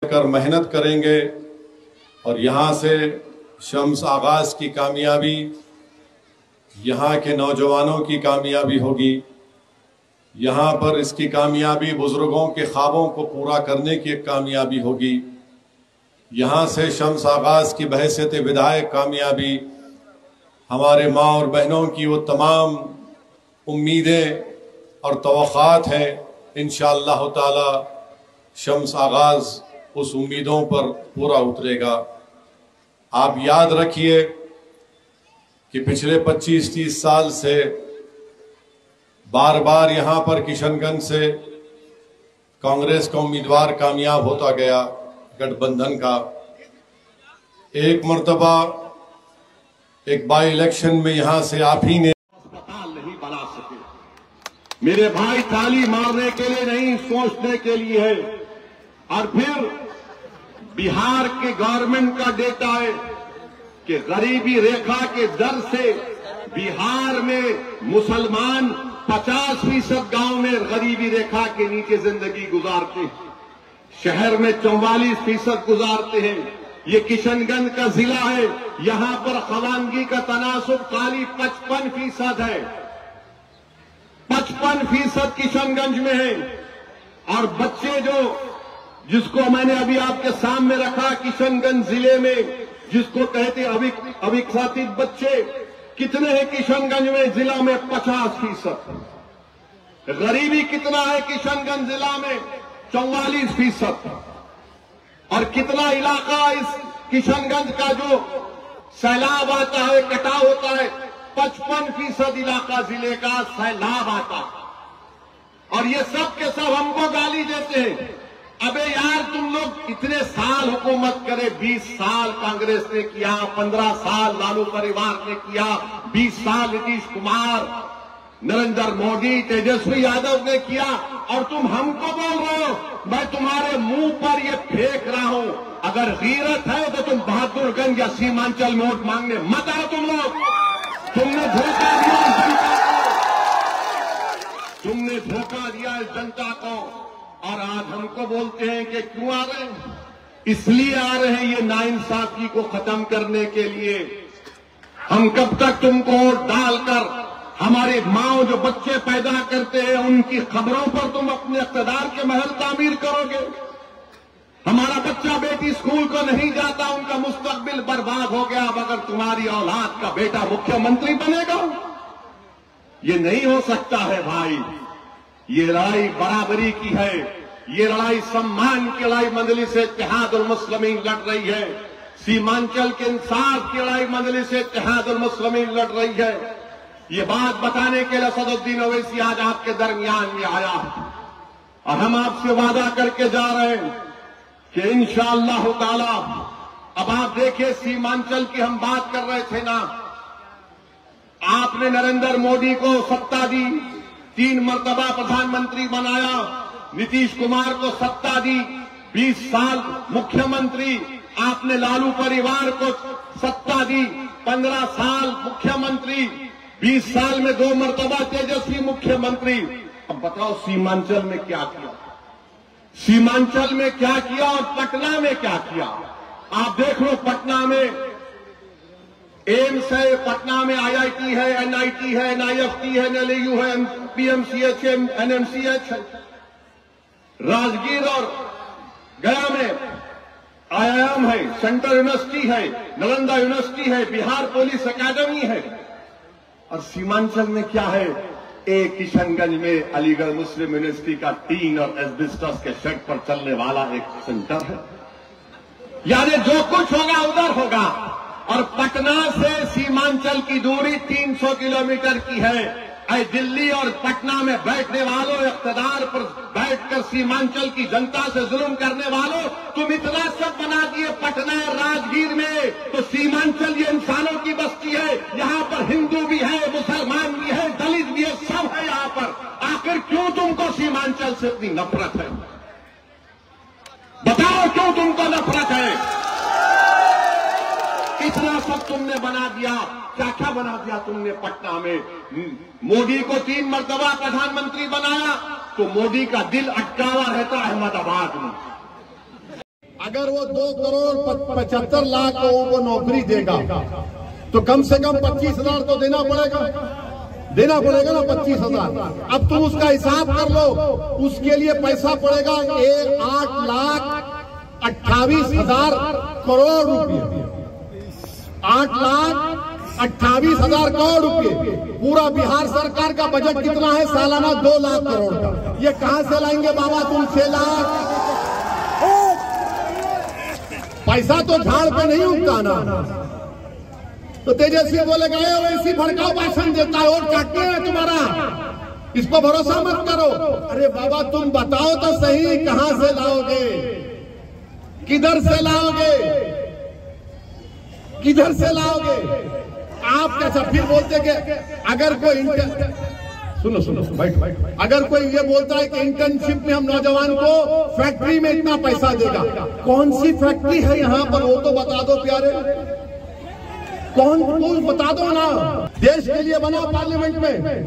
कर मेहनत करेंगे और यहाँ से शम्स आगाज की कामयाबी, यहाँ के नौजवानों की कामयाबी होगी। यहाँ पर इसकी कामयाबी बुजुर्गों के ख्वाबों को पूरा करने की एक कामयाबी होगी। यहाँ से शम्स आगाज की बहैसियत विधायक कामयाबी, हमारे माँ और बहनों की वो तमाम उम्मीदें और तवक्कात हैं। इंशाअल्लाह ताला शम्स आगाज उस उम्मीदों पर पूरा उतरेगा। आप याद रखिए कि पिछले 25-30 साल से बार बार यहाँ पर किशनगंज से कांग्रेस का उम्मीदवार कामयाब होता गया, गठबंधन का। एक मर्तबा एक बाई इलेक्शन में यहाँ से आप ही ने अस्पताल नहीं बना सके। मेरे भाई ताली मारने के लिए नहीं, सोचने के लिए है। और फिर बिहार के गवर्नमेंट का डेटा है कि गरीबी रेखा के दर से बिहार में मुसलमान 50% गांव में गरीबी रेखा के नीचे जिंदगी गुजारते हैं, शहर में 44% गुजारते हैं। ये किशनगंज का जिला है, यहां पर खवानगी का तनासुब खाली 55% है। 55% किशनगंज में है। और बच्चे जिसको मैंने अभी आपके सामने रखा, किशनगंज जिले में जिसको कहते अविकसित बच्चे कितने हैं किशनगंज में? जिला में 50%। गरीबी कितना है किशनगंज जिला में? 44%। और कितना इलाका इस किशनगंज का जो सैलाब आता है, कटाव होता है, 55% इलाका जिले का सैलाब आता है। और ये सब के सब हमको गाली देते हैं। अबे यार, तुम लोग इतने साल हुकूमत करे, 20 साल कांग्रेस ने किया, 15 साल लालू परिवार ने किया, 20 साल नीतीश कुमार, नरेंद्र मोदी, तेजस्वी यादव ने किया, और तुम हमको बोल रहे हो। मैं तुम्हारे मुंह पर ये फेंक रहा हूं, अगर गीरत है तो तुम बहादुरगंज या सीमांचल में वोट मांगने मत आओ। तुम लोग, तुमने धोखा दिया, तुमने धोखा दिया इस जनता को। और आज हमको बोलते हैं कि क्यों आ रहे हैं? इसलिए आ रहे हैं ये नाइंसाफी को खत्म करने के लिए। हम कब तक तुमको वोट डालकर हमारे माँ जो बच्चे पैदा करते हैं उनकी खबरों पर तुम अपने इक़्तिदार के महल तामीर करोगे? हमारा बच्चा बेटी स्कूल को नहीं जाता, उनका मुस्तकबिल बर्बाद हो गया, मगर तुम्हारी औलाद का बेटा मुख्यमंत्री बनेगा? ये नहीं हो सकता है भाई। ये लड़ाई बराबरी की है, ये लड़ाई सम्मान की लड़ाई मजलिस इत्तेहादुल मुस्लिमीन लड़ रही है। सीमांचल के इंसाफ की लड़ाई मजलिस इत्तेहादुल मुस्लिमीन लड़ रही है। ये बात बताने के लिए असदुद्दीन ओवैसी आज आपके दरमियान में आया और हम आपसे वादा करके जा रहे हैं कि इंशाअल्लाह ताला, अब आप देखिए सीमांचल की हम बात कर रहे थे ना, आपने नरेंद्र मोदी को सत्ता दी, 3 मर्तबा प्रधानमंत्री बनाया, नीतीश कुमार को सत्ता दी, 20 साल मुख्यमंत्री, आपने लालू परिवार को सत्ता दी, 15 साल मुख्यमंत्री, 20 साल में 2 मर्तबा तेजस्वी मुख्यमंत्री। अब बताओ सीमांचल में क्या किया? सीमांचल में क्या किया और पटना में क्या किया? आप देख लो, पटना में एम्स है, पटना में IIT है, NIT है, NIFT है, NLU है, PMCH है, NMCH है। राजगीर और गया में IIM है, सेंट्रल यूनिवर्सिटी है, नालंदा यूनिवर्सिटी है, बिहार पुलिस अकादमी है। और सीमांचल में क्या है? एक किशनगंज में अलीगढ़ मुस्लिम यूनिवर्सिटी का टीन और एस्बेस्टस के शेड पर चलने वाला एक सेंटर है। यानी जो कुछ होगा उधर होगा। और पटना से सीमांचल की दूरी 300 किलोमीटर की है। ऐ दिल्ली और पटना में बैठने वालों, इक़्तिदार पर बैठकर सीमांचल की जनता से जुल्म करने वालों, तुम इतना सब बना दिए पटना और राजगीर में, तो सीमांचल ये इंसानों की बस्ती है। यहाँ पर हिंदू भी है, मुसलमान भी है, दलित भी है, सब है यहाँ पर। आखिर क्यों तुमको सीमांचल से इतनी नफरत है? बताओ क्यों तुमको नफरत है? इतना सब तुमने बना दिया, क्या क्या बना दिया तुमने पटना में? मोदी को 3 मर्तबा प्रधानमंत्री बनाया, तो मोदी का दिल अटका हुआ रहता अहमदाबाद में। अगर वो 2,75,00,000 लोगों को नौकरी देगा तो कम से कम 25,000 तो देना पड़ेगा ना 25,000। अब तुम उसका हिसाब कर लो, उसके लिए पैसा पड़ेगा 8,28,000 करोड़ रुपए। 8,28,000 करोड़ रुपए। पूरा बिहार सरकार का बजट कितना है? सालाना 2 लाख करोड़ का। ये कहां से लाएंगे बाबा तुम 6 लाख? पैसा तो झाड़ पे नहीं उगता ना। तो तेजस्वी बोलेगा वैसी भड़काऊ भाषण देता है, वोट काटते हैं तुम्हारा, इस पर भरोसा मत करो। अरे बाबा तुम बताओ तो सही, कहां से लाओगे, किधर से लाओगे, किधर से लाओगे? आप कैसा फिर बोलते कि अगर कोई सुनो बैठ, अगर कोई ये बोलता है कि इंटर्नशिप में हम नौजवान को फैक्ट्री में इतना पैसा देगा, कौन सी फैक्ट्री है यहाँ पर? वो तो बता दो प्यारे, कौन बता दो ना। देश के लिए बना पार्लियामेंट में,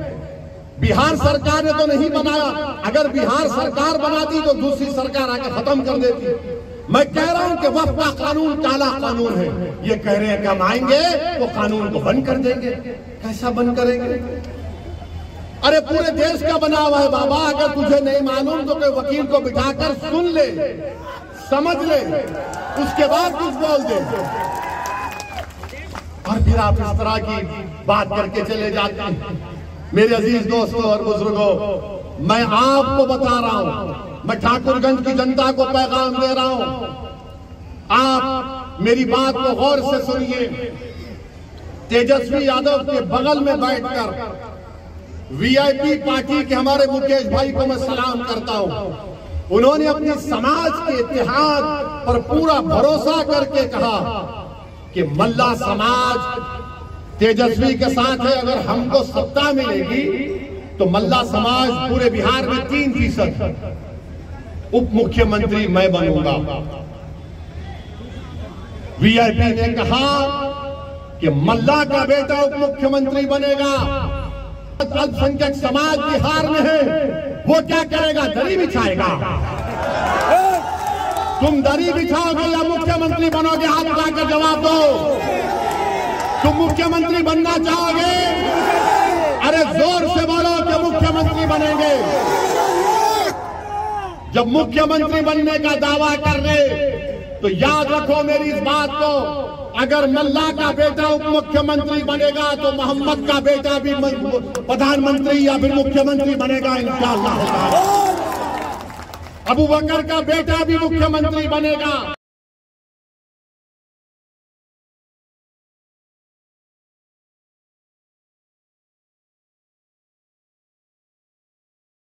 बिहार सरकार ने तो नहीं बनाया। अगर बिहार सरकार बनाती तो दूसरी सरकार आके खत्म कर देती। मैं कह रहा हूं कि वक्फ का कानून काला कानून है। ये कह रहे हैं कि हम आएंगे वो कानून को बंद कर देंगे। कैसा बंद करेंगे? अरे पूरे देश का बना हुआ है बाबा। अगर तुझे नहीं मालूम तो कोई वकील को बिठाकर सुन ले, समझ ले, उसके बाद कुछ बोल दे, और फिर आप इस तरह की बात करके चले जाते हैं। मेरे अजीज दोस्तों और बुजुर्गों, मैं आपको बता रहा हूं, मैं ठाकुरगंज की जनता को पैगाम दे रहा हूं, आप मेरी बात को गौर से सुनिए। तेजस्वी यादव के बगल में बैठकर वीआईपी पार्टी के हमारे मुकेश भाई को मैं सलाम करता हूं। उन्होंने अपने समाज के इतिहाद पर पूरा भरोसा करके कहा कि मल्ला समाज तेजस्वी के साथ है। अगर हमको सत्ता मिलेगी तो मल्ला समाज पूरे बिहार में 3% उप मुख्यमंत्री मैं बनूंगा। वीआईपी ने कहा कि मल्ला का बेटा उप मुख्यमंत्री बनेगा। अल्पसंख्यक समाज बिहार में है, वो क्या करेगा? दरी बिछाएगा। तुम दरी बिछाओगे या मुख्यमंत्री बनोगे? हाथ उठाकर जवाब दो। तुम मुख्यमंत्री बनना चाहोगे? अरे जोर से बोलो कि मुख्यमंत्री बनेंगे। जब मुख्यमंत्री बनने का दावा कर रहे तो याद रखो मेरी इस बात को, अगर मल्ला का बेटा उप मुख्यमंत्री बनेगा तो मोहम्मद का बेटा भी प्रधानमंत्री या फिर मुख्यमंत्री बनेगा इंशाअल्लाह। अबू बकर का बेटा भी मुख्यमंत्री बनेगा।